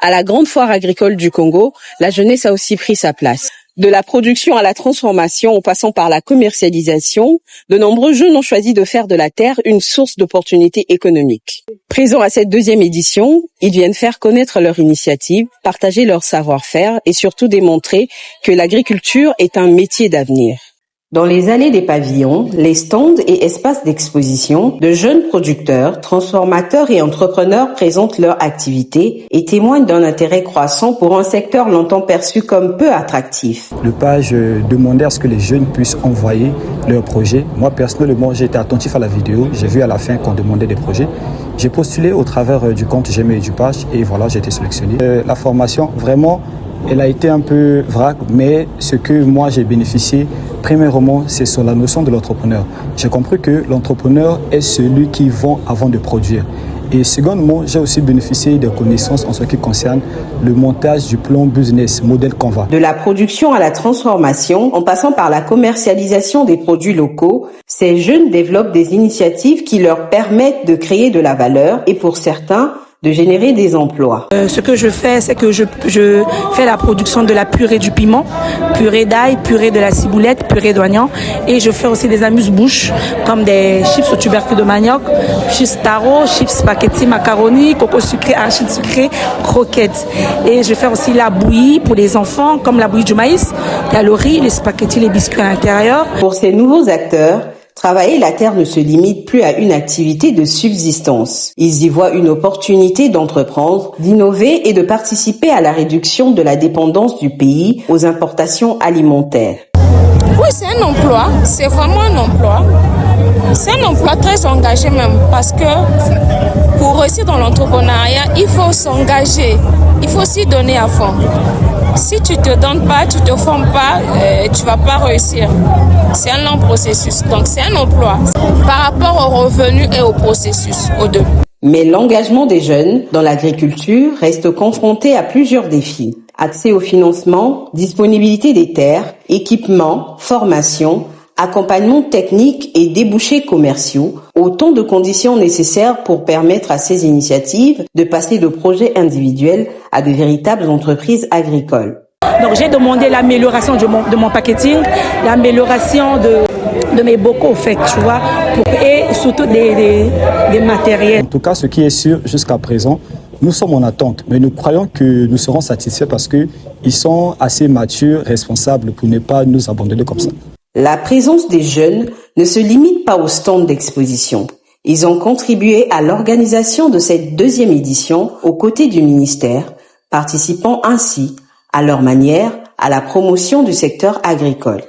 À la grande foire agricole du Congo, la jeunesse a aussi pris sa place. De la production à la transformation, en passant par la commercialisation, de nombreux jeunes ont choisi de faire de la terre une source d'opportunités économiques. Présents à cette deuxième édition, ils viennent faire connaître leur initiative, partager leur savoir-faire et surtout démontrer que l'agriculture est un métier d'avenir. Dans les allées des pavillons, les stands et espaces d'exposition, de jeunes producteurs, transformateurs et entrepreneurs présentent leur activité et témoignent d'un intérêt croissant pour un secteur longtemps perçu comme peu attractif. Le page demandait à ce que les jeunes puissent envoyer leurs projets. Moi, personnellement, j'ai été attentif à la vidéo. J'ai vu à la fin qu'on demandait des projets. J'ai postulé au travers du compte Gmail du page et voilà, j'ai été sélectionné. La formation, vraiment, elle a été un peu vrac, mais ce que moi j'ai bénéficié, premièrement, c'est sur la notion de l'entrepreneur. J'ai compris que l'entrepreneur est celui qui vend avant de produire. Et secondement, j'ai aussi bénéficié de connaissances en ce qui concerne le montage du plan business, modèle Canva. De la production à la transformation, en passant par la commercialisation des produits locaux, ces jeunes développent des initiatives qui leur permettent de créer de la valeur et pour certains, de générer des emplois. Ce que je fais, c'est que je fais la production de la purée du piment, purée d'ail, purée de la ciboulette, purée d'oignon. Et je fais aussi des amuse-bouches comme des chips au tubercule de manioc, chips taro, chips spaghetti, macaroni, coco sucré, arachide sucré, croquettes. Et je fais aussi la bouillie pour les enfants, comme la bouillie du maïs. Il y a le riz, les spaghettis, les biscuits à l'intérieur. Pour ces nouveaux acteurs, travailler la terre ne se limite plus à une activité de subsistance. Ils y voient une opportunité d'entreprendre, d'innover et de participer à la réduction de la dépendance du pays aux importations alimentaires. Oui, c'est un emploi, c'est vraiment un emploi. C'est un emploi très engagé même parce que pour réussir dans l'entrepreneuriat, il faut s'engager, il faut s'y donner à fond. Si tu te donnes pas, tu te formes pas, tu vas pas réussir. C'est un long processus, donc c'est un emploi par rapport aux revenus et au processus, aux deux. Mais l'engagement des jeunes dans l'agriculture reste confronté à plusieurs défis. Accès au financement, disponibilité des terres, équipement, formation, accompagnement technique et débouchés commerciaux, autant de conditions nécessaires pour permettre à ces initiatives de passer de projets individuels à de véritables entreprises agricoles. Donc j'ai demandé l'amélioration de mon packaging, l'amélioration de mes bocaux, en fait, tu vois, et surtout des matériels. En tout cas, ce qui est sûr jusqu'à présent, nous sommes en attente, mais nous croyons que nous serons satisfaits parce qu'ils sont assez matures, responsables pour ne pas nous abandonner comme ça. La présence des jeunes ne se limite pas au stand d'exposition. Ils ont contribué à l'organisation de cette deuxième édition aux côtés du ministère, participant ainsi, à leur manière, à la promotion du secteur agricole.